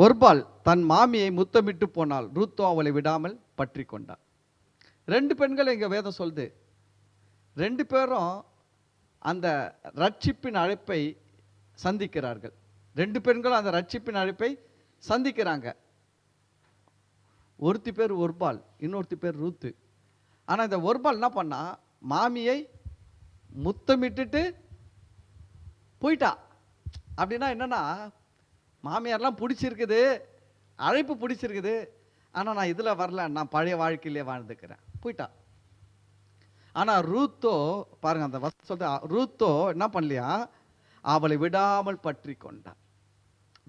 ஒர்பால் தன் மாமியை முத்தமிட்டு போனாள், ரூத்தோ அவளை விடாமல் பற்றி கொண்டாள். 2 பெண்கள் இங்கே வேதம் சொல்லுது. 2 பேரும் அந்த ரட்சிப்பின் அழைப்பை சந்திக்கிறார்கள். 2 பெண்களும் அந்த ரட்சிப்பின் அழைப்பை சந்திக்கிறாங்க. ஒருத்தி பேர் ஒர்பால், இன்னொருத்தி பேர் ரூத்து. ஆனால் இந்த ஒர்பால் என்ன பண்ணா, மாமியை முத்தமிட்டுட்டு போயிட்டா. அப்படின்னா என்னன்னா, மாமியார்லாம் பிடிச்சிருக்குது, அழைப்பு பிடிச்சிருக்குது, ஆனால் நான் இதில் வரல, நான் பழைய வாழ்க்கையிலே வாழ்ந்துக்கிறேன், போயிட்டா. ஆனால் ரூத்தோ பாருங்க, அந்த வசனம் சொல்ல, ரூத்தோ என்ன பண்ணலையா, அவளை விடாமல் பற்றி கொண்டாள்.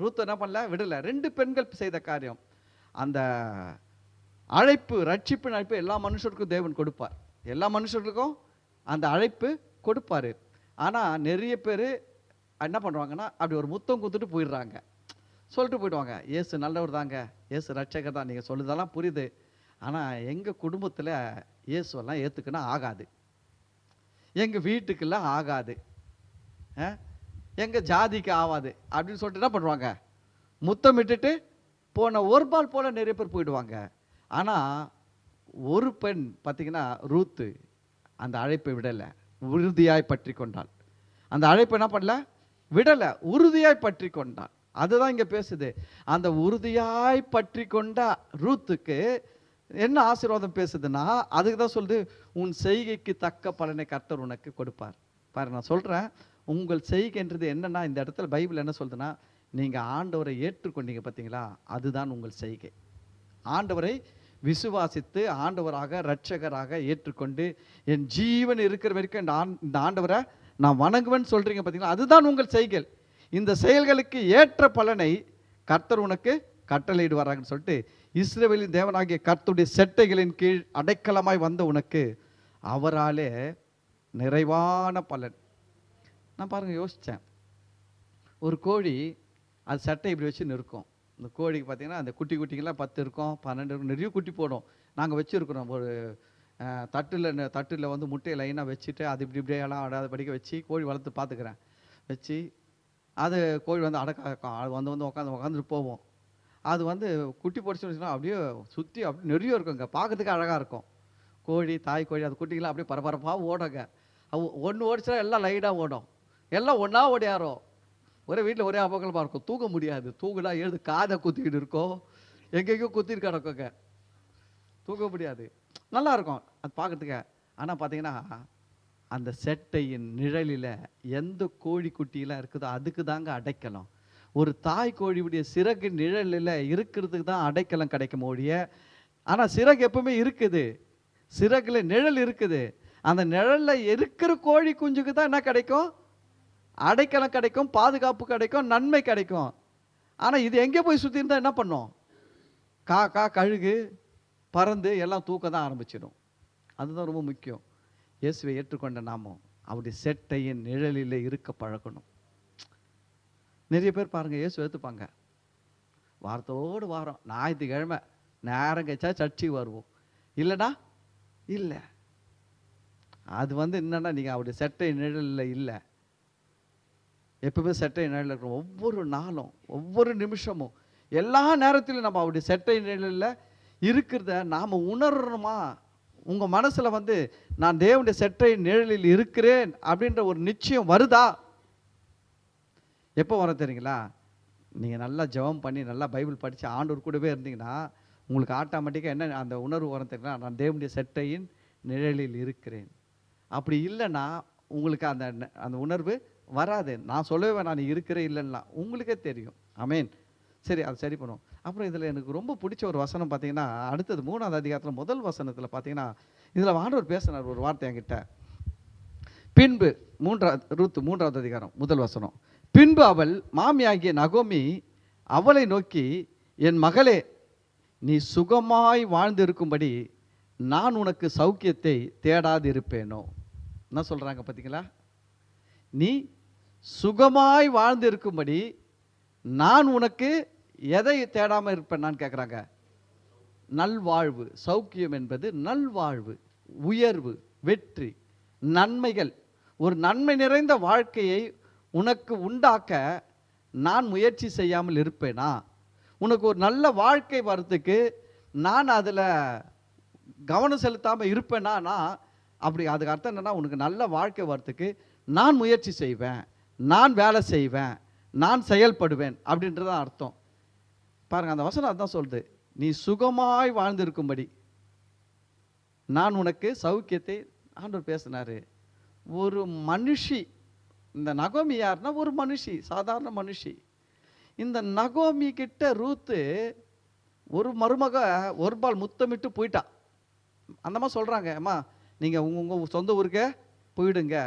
ரூத்தோ என்ன பண்ணல, விடலை. 2 பெண்கள் செய்த காரியம். அந்த அழைப்பு, ரட்சிப்பின் அழைப்பு எல்லா மனுஷருக்கும் தேவன் கொடுப்பார், எல்லா மனுஷர்களுக்கும் அந்த அழைப்பு கொடுப்பார். ஆனால் நிறைய பேர் என்ன பண்ணுவாங்கன்னா, அப்படி ஒரு முத்தம் கொடுத்துட்டு போயிடுறாங்க, சொல்லிட்டு போயிடுவாங்க, இயேசு நல்லவர் தாங்க, இயேசு ரட்சகர் தான், நீங்கள் சொல்லுறதெல்லாம் புரியுது, ஆனால் எங்கள் குடும்பத்தில் இயேசுவெல்லாம் ஏற்றுக்குன்னா ஆகாது, எங்கள் வீட்டுக்கெல்லாம் ஆகாது, எங்கள் ஜாதிக்கு ஆகாது அப்படின்னு சொல்லிட்டு என்ன பண்ணுவாங்க, முத்தமிட்டுட்டு போன ஒர்பால் போல் நிறைய பேர் போயிடுவாங்க. ஆனால் ஒரு பெண் பார்த்திங்கன்னா ரூத்து அந்த அழைப்பை விடலை, உறுதியாய் பற்றி கொண்டாள். அந்த அழைப்பை என்ன பண்ணல, விடலை, உறுதியாய் பற்றி கொண்டாள். அதுதான் இங்கே பேசுது. அந்த உறுதியாய் பற்றி கொண்ட ரூத்துக்கு என்ன ஆசீர்வாதம் பேசுதுன்னா, அதுக்கு தான் சொல்லுது, உன் செய்கைக்கு தக்க பலனை கர்த்தர் உனக்கு கொடுப்பார். பாரு, நான் சொல்கிறேன், உங்கள் செய்கைன்றது என்னன்னா, இந்த இடத்துல பைபிள் என்ன சொல்லுதுன்னா, நீங்கள் ஆண்டவரை ஏற்றுக்கொண்டீங்க பார்த்தீங்களா, அதுதான் உங்கள் செய்கை. ஆண்டவரை விசுவாசித்து ஆண்டவராக இரட்சகராக ஏற்றுக்கொண்டு என் ஜீவன் இருக்கிற வரைக்கும் இந்த ஆண்டவரை நான் வணங்குவேன்னு சொல்கிறீங்க பார்த்தீங்களா, அதுதான் உங்கள் செய்கள். இந்த செயல்களுக்கு ஏற்ற பலனை கர்த்தர் உனக்கு கட்டளையிடுவாராங்கன்னு சொல்லிட்டு, இஸ்ரவேலின் தேவனாகிய கர்த்தருடைய செட்டைகளின் கீழ் அடைக்கலமாய் வந்த உனக்கு அவராலே நிறைவான பலன். நான் பாருங்கள் யோசித்தேன், ஒரு கோழி அது சட்டை இப்படி வச்சு நிற்கும். இந்த கோழிக்கு பார்த்திங்கன்னா அந்த குட்டிங்கெல்லாம் 10 இருக்கும், 12 இருக்கும், நிறைய குட்டி போடும். நாங்கள் வச்சுருக்குறோம் ஒரு தட்டில் வந்து முட்டையை லைனாக வச்சுட்டு அது இப்படியே எல்லாம் ஆடாத படிக்க வச்சு கோழி வளர்த்து பார்த்துக்கிறேன். வச்சு அது கோழி வந்து அது வந்து உட்காந்துட்டு போவோம். அது வந்து குட்டி பொடிச்சுன்னு வச்சுன்னா அப்படியே சுற்றி அப்படி நிறைய இருக்குங்க, பார்க்கறதுக்கு அழகாக இருக்கும். கோழி, தாய் கோழி, அது குட்டிங்கெல்லாம் அப்படியே பரபரப்பாக ஓடுங்க. ஒன்று ஓடிச்சுன்னா எல்லாம் லைட்டாக ஓடும், எல்லாம் ஒன்றா ஓடியாரும். ஒரே வீட்டில் ஒரே அபகலமாக இருக்கும், தூங்க முடியாது. தூங்குனா எழுது காதை குத்திக்கிட்டு இருக்கோம், எங்கெங்கேயோ குத்திட்டு கிடக்குங்க, தூங்க முடியாது. நல்லா இருக்கும் அது பார்க்கறதுக்கு. ஆனால் பார்த்தீங்கன்னா அந்த செட்டையின் நிழலில் எந்த கோழி குட்டியெல்லாம் இருக்குதோ அதுக்கு தாங்க அடைக்கலம். ஒரு தாய் கோழியுடைய சிறகு நிழலில் இருக்கிறதுக்கு தான் அடைக்கலம் கிடைக்கும் ஒழிய, ஆனால் சிறகு எப்பவுமே இருக்குது, சிறகுல நிழல் இருக்குது. அந்த நிழலில் இருக்கிற கோழி குஞ்சுக்கு தான் என்ன கிடைக்கும், அடைக்கலம் கிடைக்கும், பாதுகாப்பு கிடைக்கும், நன்மை கிடைக்கும். ஆனால் இது எங்கே போய் சுற்றி இருந்தால் என்ன பண்ணும், காக்கா கழுகு பறந்து எல்லாம் தூக்க தான் ஆரம்பிச்சிடும். அதுதான் ரொம்ப முக்கியம். இயேசுவை ஏற்றுக்கொண்ட நாமும் அவருடைய செட்டையின் நிழலில் இருக்க பழகணும். நிறைய பேர் பாருங்கள் இயேசு ஏற்றுப்பாங்க, வாரத்தோடு வாரம் ஞாயிற்றுக்கிழமை நேரம் கழிச்சா சர்ச்சைக்கு வருவோம், இல்லைனா இல்லை. அது என்னன்னா நீங்கள் அவருடைய செட்டை நிழலில் இல்லை. எப்பவுமே செட்டை நிழலில் இருக்கிறோம். ஒவ்வொரு நாளும் ஒவ்வொரு நிமிஷமும் எல்லா நேரத்திலும் நம்ம அவருடைய செட்டை நிழலில் இருக்கிறத நாம் உணரணுமா? உங்கள் மனசில் நான் தேவனுடைய செட்டை நிழலில் இருக்கிறேன் அப்படின்ற ஒரு நிச்சயம் வருதா? எப்போ வர தெரியுங்களா? நீங்கள் நல்லா ஜெபம் பண்ணி நல்லா பைபிள் படித்து ஆண்டவர் கூடவே இருந்தீங்கன்னா உங்களுக்கு ஆட்டோமேட்டிக்காக என்ன அந்த உணர்வு வர தெரியுங்களா? நான் தேவனுடைய செட்டையின் நிழலில் இருக்கிறேன். அப்படி இல்லைன்னா உங்களுக்கு அந்த அந்த உணர்வு வராது. நான் சொல்லவே வேணாம், நீ இருக்கிறேன் இல்லைன்னா உங்களுக்கே தெரியும். ஆமேன். சரி, அதை சரி பண்ணுவோம். அப்புறம் இதில் எனக்கு ரொம்ப பிடிச்ச ஒரு வசனம் பார்த்தீங்கன்னா, அடுத்தது 3ஆவது அதிகாரத்தில் முதல் வசனத்தில் பார்த்தீங்கன்னா, இதில் ஆண்டவர் பேசினார் ஒரு வார்த்தை என்கிட்ட. பின்பு ரூத் 3ஆவது அதிகாரம் முதல் வசனம். பின்பு அவள் மாமியாகிய நகோமி அவளை நோக்கி, என் மகளே, நீ சுகமாய் வாழ்ந்திருக்கும்படி நான் உனக்கு சௌக்கியத்தை தேடாது இருப்பேனோ. என்ன சொல்கிறாங்க பார்த்தீங்களா? நீ சுகமாய் வாழ்ந்திருக்கும்படி நான் உனக்கு எதை தேடாமல் இருப்பேன் கேட்குறாங்க? நல்வாழ்வு. சௌக்கியம் என்பது நல்வாழ்வு, உயர்வு, வெற்றி, நன்மைகள். ஒரு நன்மை நிறைந்த வாழ்க்கையை உனக்கு உண்டாக்க நான் முயற்சி செய்யாமல் இருப்பேனா? உனக்கு ஒரு நல்ல வாழ்க்கை வரத்துக்கு நான் அதில் கவனம் செலுத்தாமல் இருப்பேனா? அப்படி அதுக்கு அர்த்தம் என்னென்னா, உனக்கு நல்ல வாழ்க்கை வரத்துக்கு நான் முயற்சி செய்வேன், நான் வேலை செய்வேன், நான் செயல்படுவேன் அப்படின்றதான் அர்த்தம். பாருங்கள், அந்த வசனம் அதுதான் சொல்லுது. நீ சுகமாய் வாழ்ந்திருக்கும்படி நான் உனக்கு சௌக்கியத்தை. ஆண்டவர் பேசினார். ஒரு மனுஷி, இந்த நகோமி யாருன்னா ஒரு மனுஷி, சாதாரண மனுஷி. இந்த நகோமி கிட்ட ரூத்து ஒரு மருமக ஒரு பால் முத்தமிட்டு போயிட்டா. அந்த மாதிரி சொல்கிறாங்க, அம்மா நீங்கள் உங்கள் சொந்த ஊருக்கே போயிடுங்க.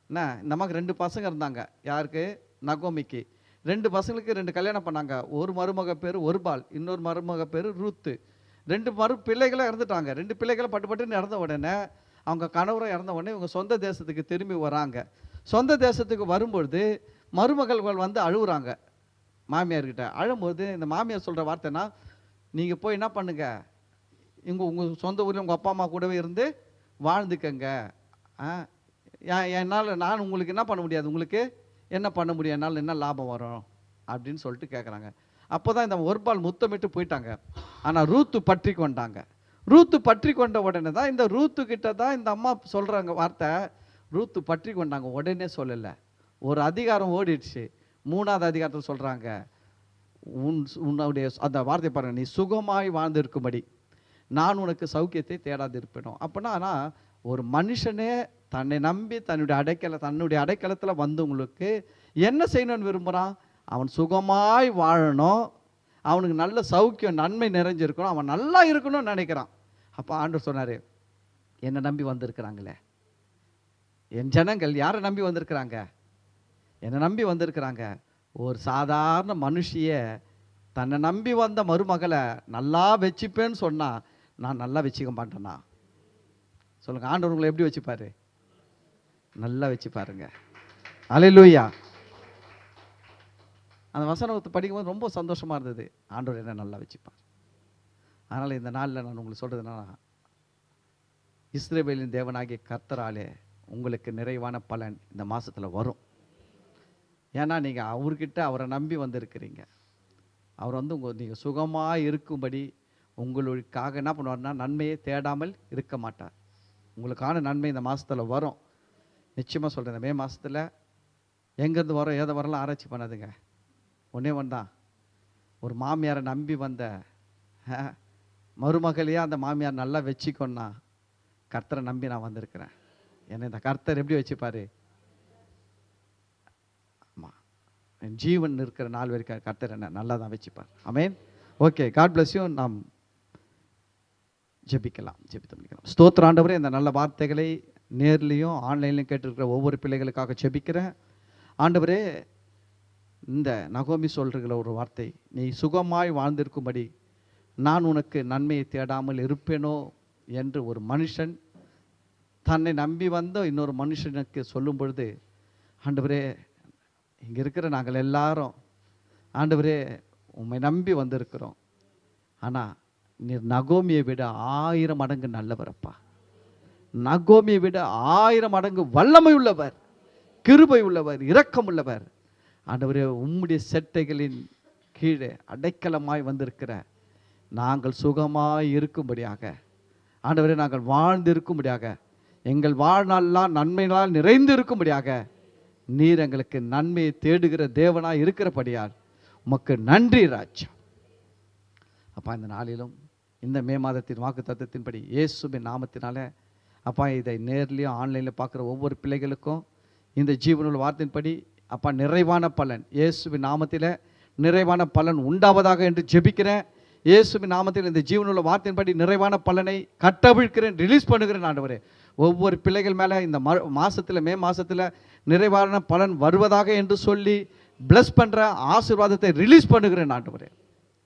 என்ன, இந்த அம்மாவுக்கு 2 பசங்க இருந்தாங்க. யாருக்கு? நகோமிக்கு. 2 பசங்களுக்கு 2 கல்யாணம் பண்ணாங்க. ஒரு மருமக பேர் ஒருபால், இன்னொரு மருமக பேர் ரூத்து. 2 பிள்ளைகளும் இறந்துட்டாங்க. 2 பிள்ளைகளும் பட்டுன்னு இறந்த உடனே, அவங்க கணவரும் இறந்த உடனே இவங்க சொந்த தேசத்துக்கு திரும்பி வராங்க. சொந்த தேசத்துக்கு வரும்பொழுது மருமகள்கள் அழுகுறாங்க மாமியார்கிட்ட. அழும்போது இந்த மாமியார் சொல்கிற வார்த்தைனா, நீங்கள் போய் என்ன பண்ணுங்க, உங்கள் சொந்த ஊரில் உங்கள் அப்பா அம்மா கூடவே இருந்து வாழ்ந்துக்கங்க. நான் உங்களுக்கு என்ன பண்ண முடியாது, உங்களுக்கு என்ன பண்ண முடியும், என்னால் என்ன லாபம் வரும் அப்படின்னு சொல்லிட்டு கேட்குறாங்க. அப்போ தான் இந்த ஒரு பால் முத்தமிட்டு போயிட்டாங்க. ஆனால் ரூத்து பற்றி கொண்டாங்க. ரூத்து பற்றி கொண்ட உடனே தான் இந்த ரூத்து கிட்ட தான் இந்த அம்மா சொல்கிறாங்க வார்த்தை. ரூத்து பற்றி கொண்டாங்க, உடனே சொல்லலை. ஒரு அதிகாரம் ஓடிடுச்சு. 3ஆவது அதிகாரத்தில் சொல்கிறாங்க, உன்னுடைய அந்த வார்த்தை பாருங்கள், நீ சுகமாய் வாழ்ந்திருக்கும்படி நான் உனக்கு சௌக்கியத்தை தேடாது இருப்பேனோ. அப்படின்னா ஒரு மனுஷனே தன்னை நம்பி தன்னுடைய அடைக்கலத்தில் வந்தவங்களுக்கு என்ன செய்யணும்னு விரும்புகிறான்? அவன் சுகமாய் வாழணும், அவனுக்கு நல்ல சௌக்கியம் நன்மை நிறைஞ்சிருக்கணும், அவன் நல்லா இருக்கணும்னு நினைக்கிறான். அப்போ ஆண்டவர் சொன்னார், என்னை நம்பி வந்திருக்கிறாங்களே என் ஜனங்கள், யாரை நம்பி வந்திருக்கிறாங்க? என்னை நம்பி வந்திருக்கிறாங்க. ஒரு சாதாரண மனுஷிய தன்னை நம்பி வந்த மருமகளை நல்லா வச்சுப்பேன்னு சொன்னால் நான் நல்லா வச்சுக்க மாட்டேன்னா? சொல்லுங்கள், ஆண்டவர் உங்களை எப்படி வச்சுப்பாரு? நல்லா வச்சு பாருங்க. அல்லேலூயா. அந்த வசனத்தை படிக்கும்போது ரொம்ப சந்தோஷமாக இருந்தது. ஆண்டவர் என்ன நல்லா வச்சுப்பார். அதனால் இந்த நாளில் நான் உங்களுக்கு சொல்கிறதுனா, இஸ்ரவேலின் தேவனாகிய கர்த்தராலே உங்களுக்கு நிறைவான பலன் இந்த மாதத்தில் வரும். ஏன்னா நீங்கள் அவர்கிட்ட அவரை நம்பி வந்திருக்கிறீங்க. அவர் நீங்கள் சுகமாக இருக்கும்படி உங்களுக்காக என்ன பண்ணுவார்னா, நன்மையை தேடாமல் இருக்க மாட்டார். உங்களுக்கான நன்மை இந்த மாதத்தில் வரும். நிச்சயமாக சொல்கிறேன், இந்த மே மாதத்தில் எங்கேருந்து வரோம் ஏதை வரலாம் ஆராய்ச்சி பண்ணாதுங்க. ஒன்றே ஒன்று தான், ஒரு மாமியாரை நம்பி வந்த மருமகளையே அந்த மாமியார் நல்லா வச்சுக்கொன்னா, கர்த்தரை நம்பி நான் வந்திருக்கிறேன். என்னை இந்த கர்த்தர் எப்படி வச்சுப்பார்? ஆமாம், என் ஜீவன் இருக்கிற நாள் வரைக்கும் கர்த்தர் என்ன நல்லா தான் வச்சுப்பார். Amen. Okay, God bless you. நாம் ஜெபிக்கலாம். ஸ்தோத்திர ஆண்டவரே, இந்த நல்ல வார்த்தைகளை நேர்லையும் ஆன்லைன்லையும் கேட்டிருக்கிற ஒவ்வொரு பிள்ளைகளுக்காக ஜெபிக்கிறேன். ஆண்டவரே, இந்த நகோமி சொல்கிற ஒரு வார்த்தை, நீ சுகமாய் வாழ்ந்திருக்கும்படி நான் உனக்கு நன்மையை தேடாமல் இருப்பேனோ என்று ஒரு மனுஷன் தன்னை நம்பி வந்த இன்னொரு மனுஷனுக்கு சொல்லும் பொழுது, ஆண்டவரே, இங்கே இருக்கிற நாங்கள் எல்லாரும் ஆண்டவரே உம்மை நம்பி வந்திருக்கிறோம். ஆனால் நீர் நகோமியை விட 1000 மடங்கு நல்லவரப்பா. நகோமியை விட 1000 மடங்கு வல்லமை உள்ளவர், கிருபை உள்ளவர், இரக்கம் உள்ளவர். ஆண்டவரே உம்முடைய செட்டைகளின் கீழே அடைக்கலமாய் வந்திருக்கிற நாங்கள் சுகமாய் இருக்கும்படியாக, ஆண்டவரே நாங்கள் வாழ்ந்து இருக்கும்படியாக, எங்கள் வாழ்நாளெல்லாம் நன்மைகளால் நிறைந்து இருக்கும்படியாக நீர் எங்களுக்கு நன்மையை தேடுகிற தேவனாய் இருக்கிறபடியால் உமக்கு நன்றி ராஜா. அப்பா, இந்த நாளிலும் இந்த மே மாதத்தின் வாக்கு தத்தத்தின்படி இயேசுவின் நாமத்தினால அப்பா, இதை நேர்லையும் ஆன்லைனில் பார்க்குற ஒவ்வொரு பிள்ளைகளுக்கும் இந்த ஜீவனுள்ள வார்த்தையின்படி அப்பா நிறைவான பலன் இயேசுவின் நாமத்தில் நிறைவான பலன் உண்டாவதாக என்று ஜெபிக்கிறேன். இயேசுவின் நாமத்தில் இந்த ஜீவனுள்ள வார்த்தையின்படி நிறைவான பலனை கட்டவிழ்க்கிறேன், ரிலீஸ் பண்ணுகிறேன். ஆண்டவரே, ஒவ்வொரு பிள்ளைகள் மேலே இந்த மாதத்தில் மே மாதத்தில் நிறைவான பலன் வருவதாக என்று சொல்லி பிளஸ் பண்ணுற ஆசீர்வாதத்தை ரிலீஸ் பண்ணுகிறேன். ஆண்டவரே,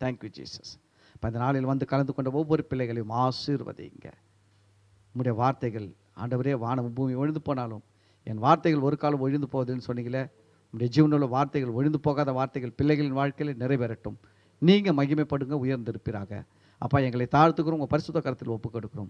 தேங்க்யூ ஜீசஸ். இப்போ இந்த நாளில் வந்து கலந்து கொண்ட ஒவ்வொரு பிள்ளைகளையும் ஆசீர்வதிங்க. உம்முடைய வார்த்தைகள் ஆண்டவரே வானம் பூமி ஒழிந்து போனாலும் என் வார்த்தைகள் ஒரு காலம் ஒழிந்து போகுதுன்னு சொன்னீங்களே, உம்முடைய ஜீவனுள்ள வார்த்தைகள் ஒழிந்து போகாத வார்த்தைகள் பிள்ளைகளின் வாழ்க்கையில் நிறைவேறட்டும். நீங்கள் மகிமைப்படுங்க, உயர்ந்திருப்பீராக. அப்பா, எங்களை தாழ்த்துக்கிறோம், உங்கள் பரிசுத்த கரத்தில் ஒப்புக் கொடுக்கிறோம்.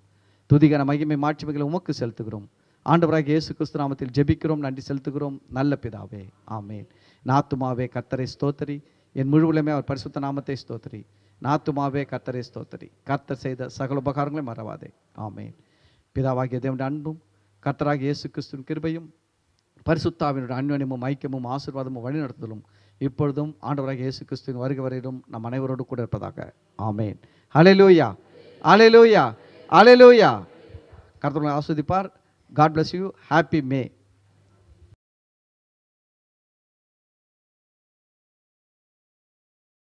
துதிகான மகிமை மாட்சிமைகளை உமக்கு செலுத்துகிறோம். ஆண்டவராக இயேசு கிறிஸ்து நாமத்தில் ஜெபிக்கிறோம், நன்றி செலுத்துகிறோம் நல்ல பிதாவே, ஆமேன். நாத்துமாவே கர்த்தரை ஸ்தோத்திரி, என் முழுவலுமே அவர் பரிசுத்த நாமத்தை ஸ்தோத்திரி. நாத்துமாவே கர்த்தரை ஸ்தோத்திரி, கர்த்தர் செய்த சகல உபகாரங்களை மறவாதே, ஆமேன். பிதாவாகிய தேவனுடைய அன்பும் கர்த்தராகிய இயேசு கிறிஸ்துவின் கிருபையும் பரிசுத்தாவினுடைய அன்யோன்யமும் ஐக்கியமும் ஆசீர்வாதமும் வழிநடத்துதலும் இப்பொழுதும் ஆண்டவராகிய இயேசு கிறிஸ்துவின் வருகை வரையிலும் நம் அனைவரோடு கூட இருப்பதாக, ஆமேன். ஹல்லேலூயா, ஹல்லேலூயா, ஹல்லேலூயா. கர்த்தர் உங்களை ஆசீர்வதிப்பார். God bless you. Happy May.